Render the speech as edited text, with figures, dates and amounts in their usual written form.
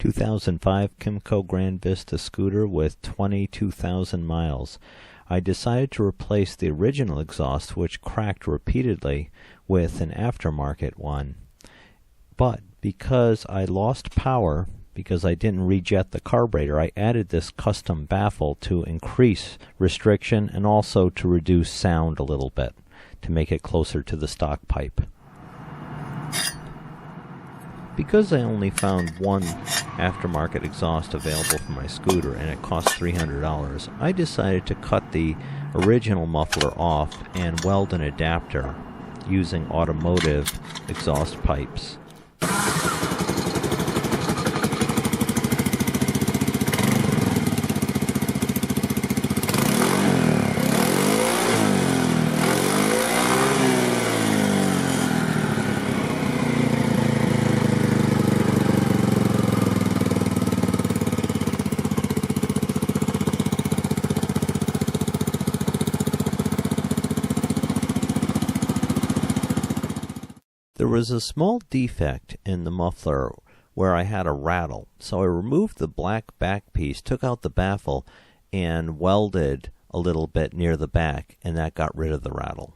2005 Kymco Grandvista scooter with 22,000 miles. I decided to replace the original exhaust, which cracked repeatedly, with an aftermarket one. But because I lost power, because I didn't rejet the carburetor, I added this custom baffle to increase restriction and also to reduce sound a little bit, to make it closer to the stock pipe. Because I only found one aftermarket exhaust available for my scooter and it cost $300, I decided to cut the original muffler off and weld an adapter using automotive exhaust pipes. There was a small defect in the muffler where I had a rattle, so I removed the black back piece, took out the baffle, and welded a little bit near the back, and that got rid of the rattle.